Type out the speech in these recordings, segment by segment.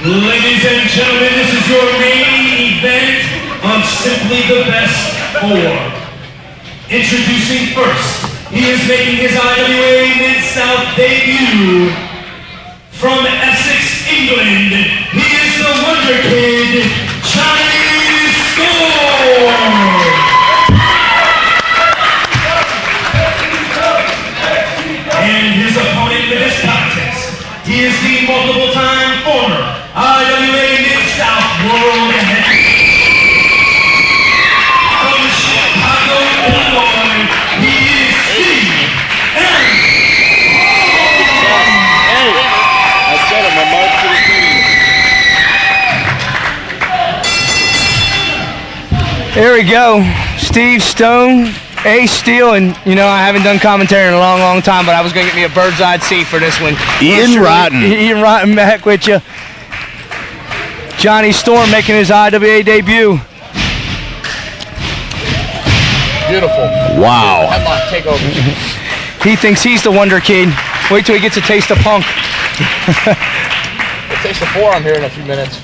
Ladies and gentlemen, this is your main event on Simply the Best 4. Introducing first, he is making his IWA Mid South debut from Essex, England. He is the Wonder Kid, Jonny Storm. And his opponent for this contest, he is the multiple-time former IWA Mid South World Heavyweight. From Chicago, Illinois, he is Steve Aaron. Hey, I said it, my mark to the There we go. Steve Stone, Ace Steel, and you know I haven't done commentary in a long time, but I was gonna get me a bird's eye seat for this one. Ian Rotten. Ian Rotten back with you. Jonny Storm making his IWA debut. Beautiful. Wow. Headlock takeover. He thinks he's the Wonder Kid. Wait till he gets a taste of Punk. We'll taste the forearm here in a few minutes.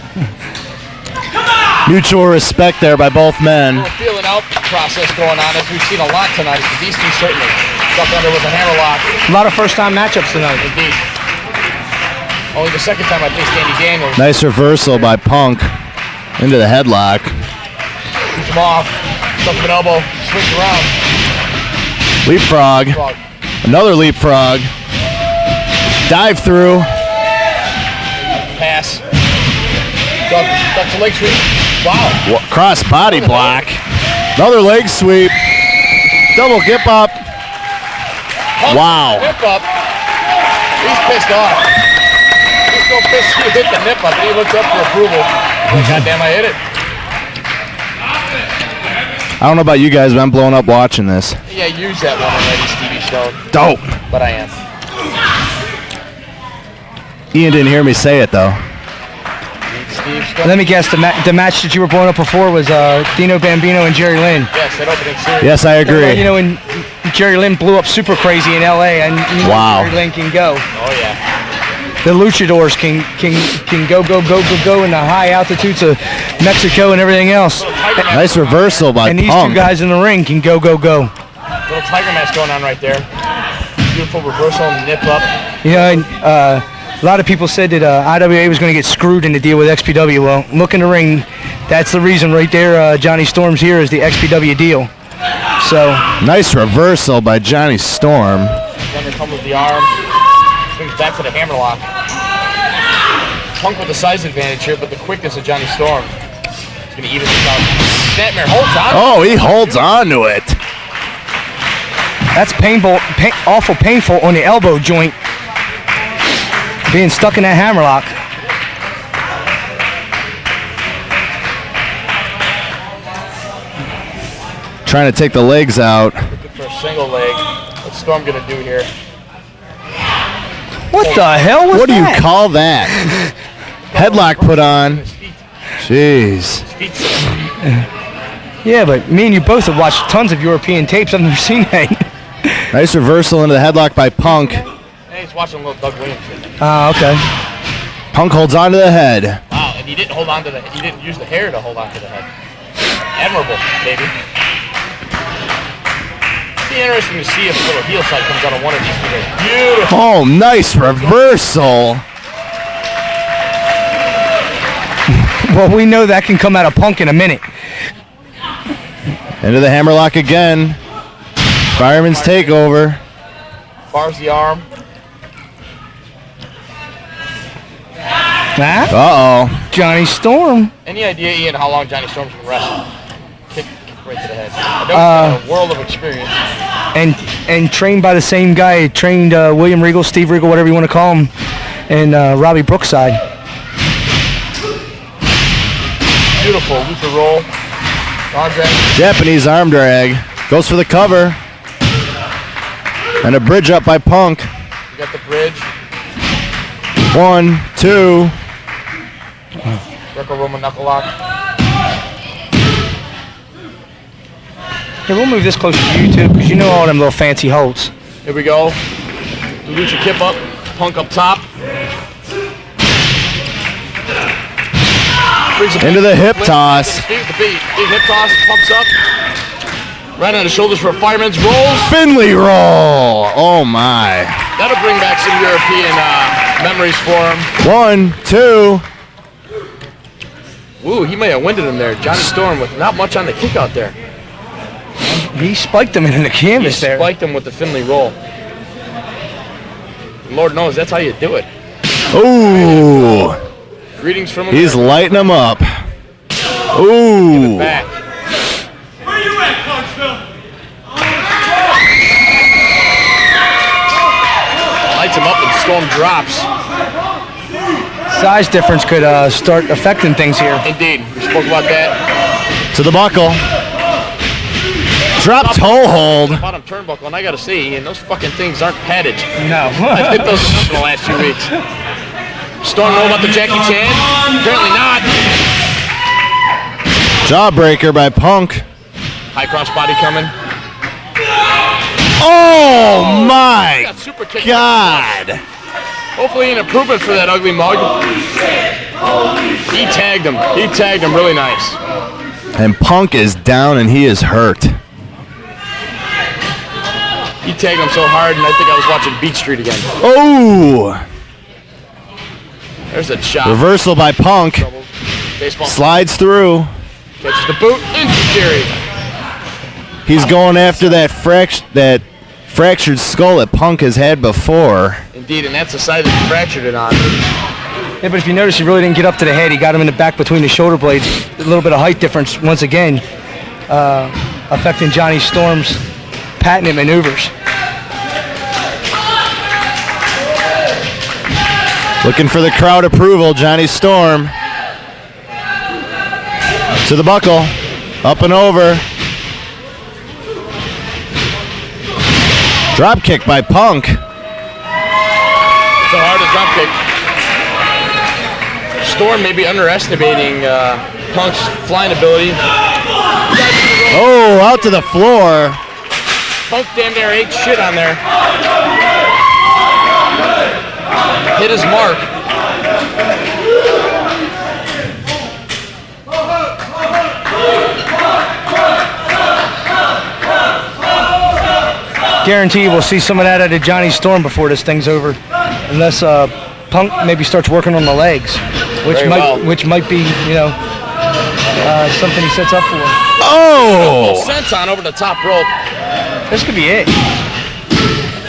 Mutual respect there by both men. A little feeling out process going on, as we've seen a lot tonight. These two certainly. Stuck under with a hammerlock. A lot of first-time matchups tonight. Indeed. Only the second time I faced Andy Daniels. Nice reversal by Punk into the headlock. Shoots him off. Stuck him an elbow. Swings around. Leapfrog. Another leapfrog. Dive through. Pass. Duck to leg sweep. Wow. Cross body block. Another leg sweep. Double gip up. Wow. Nip up. He's pissed off. He's so pissed he hit the nip up. He looked up for approval. Like, goddamn, I hit it. I don't know about you guys, but I'm blowing up watching this. Yeah, use that one already, Stevie Stone. Dope. But I am. Ian didn't hear me say it though. Steve Stone. Let me guess, the match that you were blowing up before was Dino Bambino and Jerry Lynn. Yes, that opening series. Yes, I agree. You know, when Jerry Lynn blew up super crazy in LA, and you know Wow. Jerry Lynn can go. Oh, yeah. The luchadors can go in the high altitudes of Mexico and everything else. Nice reversal by And these Punk. two guys in the ring can go. Little tiger match going on right there. Beautiful reversal and nip up. You know, and, a lot of people said that IWA was going to get screwed in the deal with XPW. Well, look in the ring. That's the reason right there. Jonny Storm's here is the XPW deal. So Nice reversal by Jonny Storm. Undercome with the arm. Swings back to the hammerlock. Punk with the size advantage here, but the quickness of Jonny Storm is going to even this out. Snapmare holds on. Oh, he holds on to it. that's awful painful on the elbow joint. Being stuck in that hammerlock. Trying to take the legs out. Looking for a single leg. What's Storm going to do here? What the hell was What do you that? call that? Headlock put on. His feet. Jeez. His feet. Yeah, but me and you both have watched tons of European tapes. I've never seen that. Nice reversal into the headlock by Punk. Hey, he's watching a little Doug Williams. Okay. Punk holds on to the head. Wow, and he didn't hold on to he didn't use the hair to hold on to the head. Admirable, baby. It'd be interesting to see if a little heel side comes out of one of these two guys. Beautiful. Oh, nice reversal. Well, we know that can come out of Punk in a minute. Into the hammerlock again. Fireman's takeover. Bars the arm. Huh? Uh-oh. Jonny Storm. Any idea, Ian, how long Jonny Storm's been wrestling? Kick right to the head. I know he's got a world of experience. And trained by the same guy. Trained William Regal, Steve Regal, whatever you want to call him, and Robbie Brookside. Beautiful Luther roll. Arm drag. Japanese arm drag. Goes for the cover. And a bridge up by Punk. You got the bridge. 1, 2. Greco-Roman knuckle lock. Here, we'll move this closer to you too, because you know all them little fancy holds. Here we go. The lucha kip up. Punk up top. Into the hip toss. The big hip toss, pumps up. Right on the shoulders for a fireman's roll. Finley roll. Oh my. That'll bring back some European memories for him. 1, 2. Ooh, he may have winded him there. Jonny Storm with not much on the kick out there. He spiked him in the canvas there. Spiked him with the Finley roll. Lord knows that's how you do it. Ooh. Greetings from him. He's lighting him up. Ooh. Back. Where you at, Clarksville? Lights him up and Storm drops. Size difference could start affecting things here. Indeed. We spoke about that. To the buckle. Drop toe hold. Bottom turnbuckle, and I gotta say, and those fucking things aren't padded. No. I've hit those enough in the last 2 weeks. Storm know about the Jackie Chan? Apparently not. Jawbreaker by Punk. High cross body coming. Oh my Got super kick. God. Hopefully an improvement for that ugly mug. He tagged him. He tagged him really nice. And Punk is down and he is hurt. He tagged him so hard, and I think I was watching Beat Street again. Oh. There's a shot. Reversal by Punk. Baseball. Slides through. Catches the boot. Injury. He's going after that fractured skull that Punk has had before. Indeed, and that's the side that he fractured it on. Yeah, but if you notice, he really didn't get up to the head. He got him in the back between the shoulder blades. A little bit of height difference, once again, affecting Jonny Storm's patented maneuvers. Looking for the crowd approval, Jonny Storm. To the buckle. Up and over. Drop kick by Punk. So hard to drop kick. Storm may be underestimating Punk's flying ability. Oh, out to the floor. Punk damn near ate shit on there. Hit his mark. Guarantee we'll see some of that out of Jonny Storm before this thing's over, unless Punk maybe starts working on the legs, which might be, you know, something he sets up for. Oh! Sense on over the top rope. This could be it.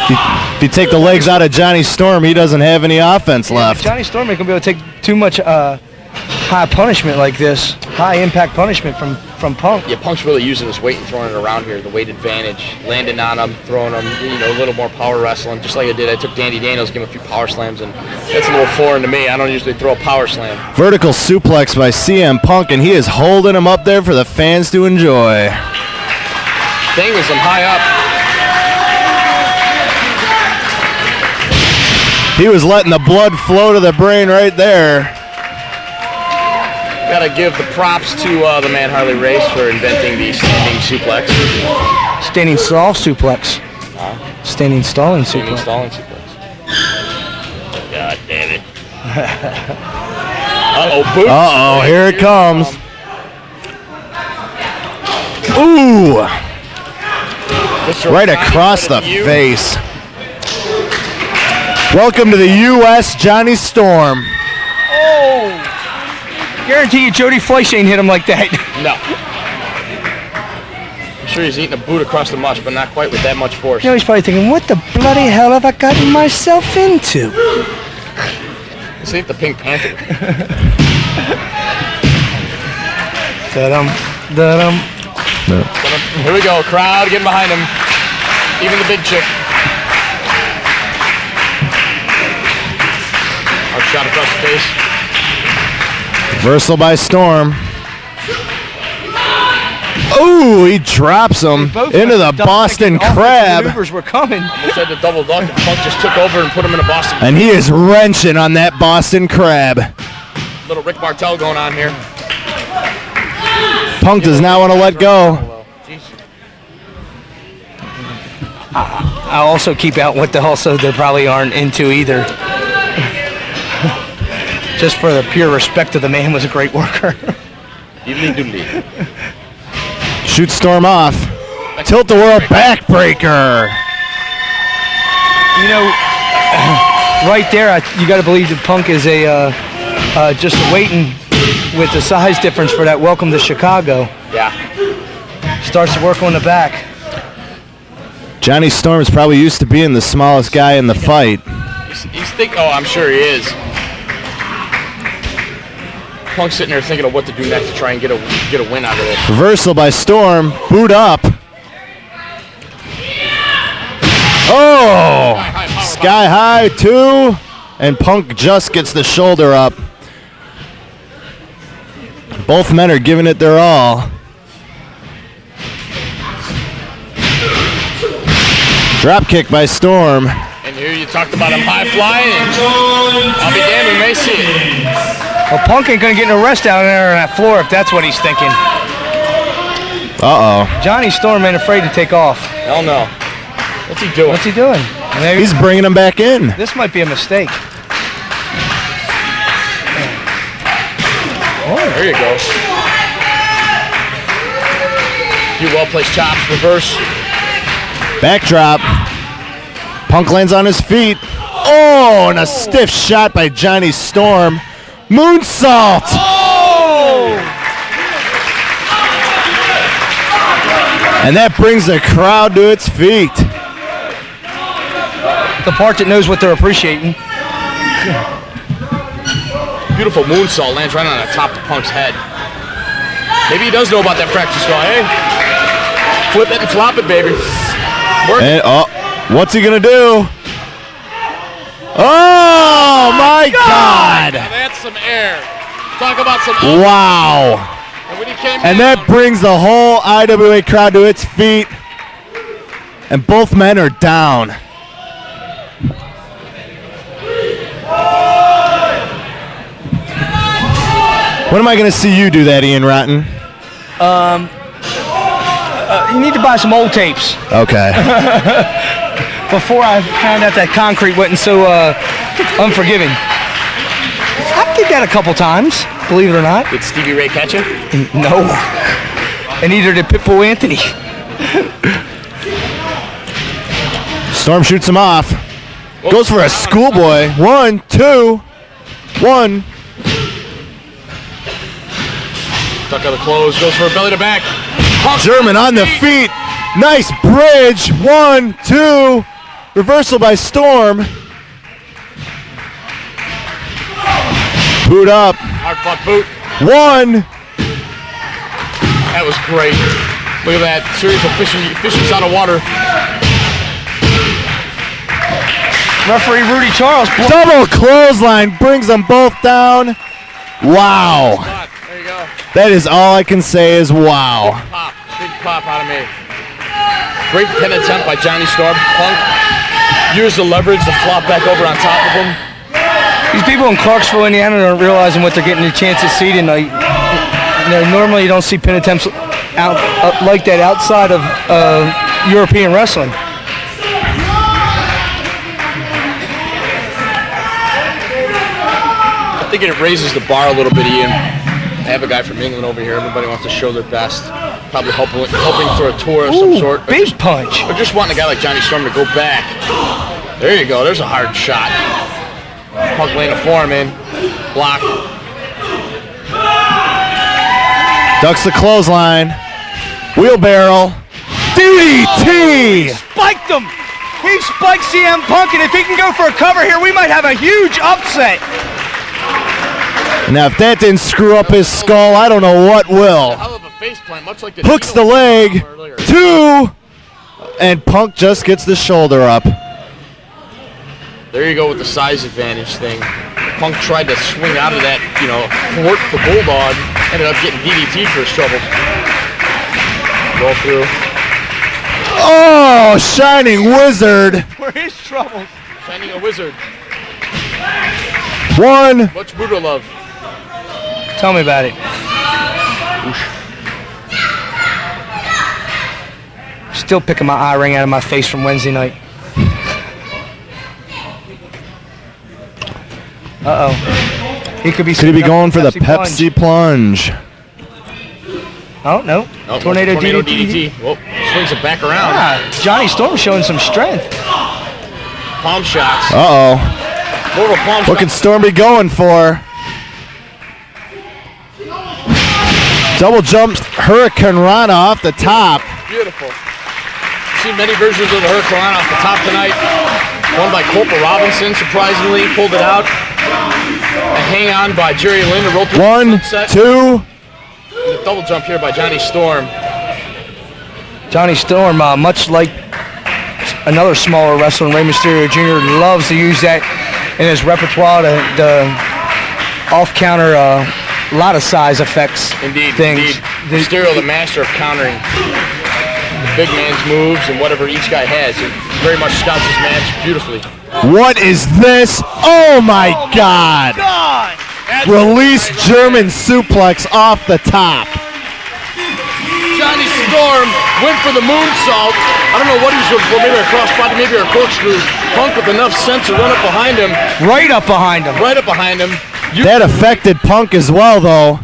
If you take the legs out of Jonny Storm, he doesn't have any offense left. Jonny Storm ain't gonna be able to take too much high punishment like this, high impact punishment from Punk. Yeah, Punk's really using his weight and throwing it around here, the weight advantage, landing on him, throwing him, you know, a little more power wrestling, just like I did. I took Danny Daniels, gave him a few power slams, and that's a little foreign to me. I don't usually throw a power slam. Vertical suplex by CM Punk, and he is holding him up there for the fans to enjoy. Dangles him high up. He was letting the blood flow to the brain right there. Gotta give the props to the man Harley Race for inventing the standing suplex. Standing stall suplex. Standing stalling Standing suplex. stalling suplex. God damn it. Uh-oh, boot. Uh-oh, here it comes. Ooh! Mr. Right Ronnie across the credit to you. face. Welcome to the U.S. Jonny Storm. Oh! Guarantee you Jody Fleisch ain't hit him like that. No. I'm sure he's eating a boot across the mush, but not quite with that much force. You know, he's probably thinking, what the bloody hell have I gotten myself into? This ain't the Pink Panther. Da-dum. Here we go, crowd getting behind him. Even the big chick. Hard shot across the face. Reversal by Storm. Ooh, he drops him into the Boston Crab. Maneuvers were coming. Almost had the double duck, and Punk just took over and put him in a Boston. And he is wrenching on that Boston Crab. Little Rick Martel going on here. Punk does not want to let go. Jeez. I'll also keep out what the hell so they probably aren't into either. just for the pure respect of the man, was a great worker. Diddly doodly. Shoot Storm off. Tilt the world backbreaker. You know, right there, you got to believe that Punk is just waiting with the size difference for that welcome to Chicago. Yeah. Starts to work on the back. Jonny Storm is probably used to being the smallest guy in the fight. He's thinking, oh, I'm sure he is. Punk's sitting there thinking of what to do next to try and get a win out of this. Reversal by Storm. Boot up. Oh! Sky high, 2. And Punk just gets the shoulder up. Both men are giving it their all. Drop kick by Storm. And here you talked about him high flying. I'll be damned, we may see it. Well, Punk ain't gonna get no rest down there on that floor if that's what he's thinking. Uh-oh. Jonny Storm ain't afraid to take off. Hell no. What's he doing? What's he doing? Maybe He's bringing him back in. this might be a mistake. Oh, there you go. Few well-placed chops, reverse. Backdrop. Punk lands on his feet. Oh, and a stiff shot by Jonny Storm. Moonsault. Oh! And that brings the crowd to its feet. The part that knows what they're appreciating. Beautiful moonsault lands right on the top of Punk's head. Maybe he does know about that fracture skull. Hey, flip it and flop it, baby. Work it. And, oh, what's he gonna do? Oh my God! Now that's some air. Talk about some air. Wow! And when he came And down, that brings the whole IWA crowd to its feet. And both men are down. When am I going to see you do that, Ian Rotten? You need to buy some old tapes. Okay. Before I found out that concrete wasn't so unforgiving. I did that a couple times, believe it or not. did Stevie Ray catch him? No. And neither did Pitbull Anthony. Storm shoots him off. Goes for a schoolboy. 1, 2, 1. Tuck out the close, goes for a belly to back. German on the feet. Nice bridge. 1, 2. Reversal by Storm. Boot up. Hard fought boot. 1. That was great. Look at that. Series of fishing's out of water. Referee Rudy Charles. Double clothesline brings them both down. Wow. There you go. That is all I can say is wow. Big pop out of me. Great pin attempt by Jonny Storm. Punk used the leverage to flop back over on top of him. These people in Clarksville, Indiana, aren't realizing what they're getting a chance at seeing. Normally you don't see pin attempts out like that outside of European wrestling. I think it raises the bar a little bit, Ian. I have a guy from England over here. Everybody wants to show their best. Probably hoping for a tour of some sort. Big punch. Or just wanting a guy like Jonny Storm to go back. There you go. There's a hard shot. Punk laying a form in. Block. Ducks the clothesline. Wheelbarrow. DDT! Spiked him. He spiked CM Punk, and if he can go for a cover here, we might have a huge upset. Now, if that didn't screw up his skull, I don't know what will. Hell of a face plant, much like the Hooks the leg. 2. And Punk just gets the shoulder up. There you go with the size advantage thing. Punk tried to swing out of that, thwart the Bulldog. Ended up getting DDT for his trouble. Roll through. Oh, Shining Wizard. For his troubles. Shining a wizard. 1. Much Buddha love. Tell me about it. Still picking my eye ring out of my face from Wednesday night. Uh-oh. He could be. Could he be going for the Pepsi plunge? Oh, no. Oh, Tornado DDT. Whoa, swings it back around. Johnny Storm showing some strength. Palm shots. Uh-oh. More of a palm What shot. can Storm be going for? Double jump Hurricane Rana off the top. Beautiful. Seen many versions of the Hurricane Rana off the top tonight. One by Colt Robinson, surprisingly, pulled it out. A hang on by Jerry Lynn to roll through the 1, sunset. 2. And a double jump here by Johnny Storm. Johnny Storm, much like another smaller wrestler, Rey Mysterio Jr., loves to use that in his repertoire, the off-counter, a lot of size effects. Indeed, things. Mysterio, the master of countering the big man's moves and whatever each guy has. It very much scouts his match beautifully. What is this? Oh my God! Release German suplex off the top. Johnny Storm went for the moonsault. I don't know what he was looking for, maybe a crossbody, maybe a corkscrew. Punk with enough sense to run up behind him. Right up behind him. Right up behind him. That affected Punk as well, though.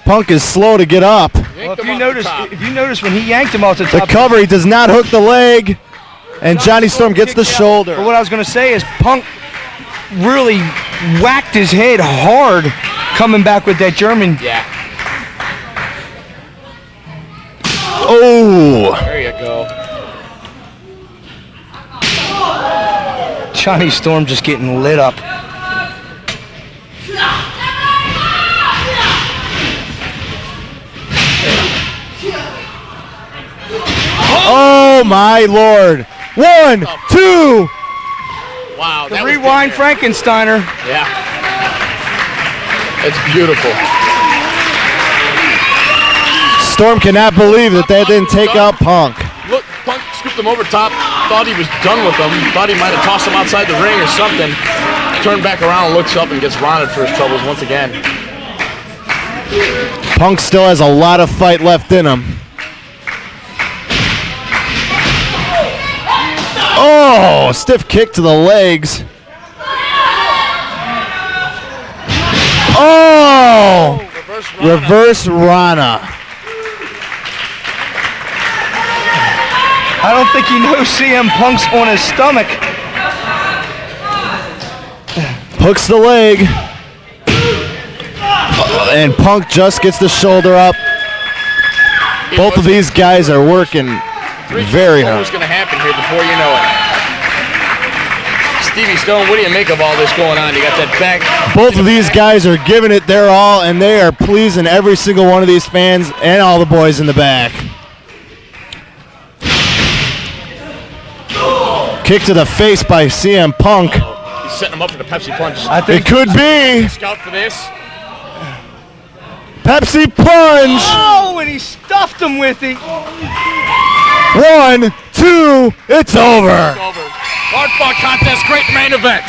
Punk is slow to get up. Well, if you notice when he yanked him off the The top, cover, he does not hook the leg, and Johnny Storm gets the shoulder. But what I was going to say is Punk really whacked his head hard coming back with that German. Yeah. Oh! There you go. Johnny Storm just getting lit up. Oh my Lord! 1, 2. Wow. The That was rewind good. Frankensteiner. Yeah. It's beautiful. Storm cannot believe that didn't take out Punk. Look, Punk scooped him over top. Thought he was done with him. Thought he might have tossed him outside the ring or something. Turned back around, looks up, and gets rounded for his troubles once again. Punk still has a lot of fight left in him. Oh, stiff kick to the legs. Oh, reverse Rana. I don't think he knows CM Punk's on his stomach. Hooks the leg. And Punk just gets the shoulder up. Both of these guys are working very hard. What's going to happen here before you know it? Stevie Stone, what do you make of all this going on? You got that back. Both of these guys are giving it their all, and they are pleasing every single one of these fans and all the boys in the back. Kick to the face by CM Punk. He's setting him up for the Pepsi plunge. It could be Scout for this. Pepsi plunge. Oh, and he stuffed him with it. 1, 2, it's over. Over. Hard fought contest, great main event.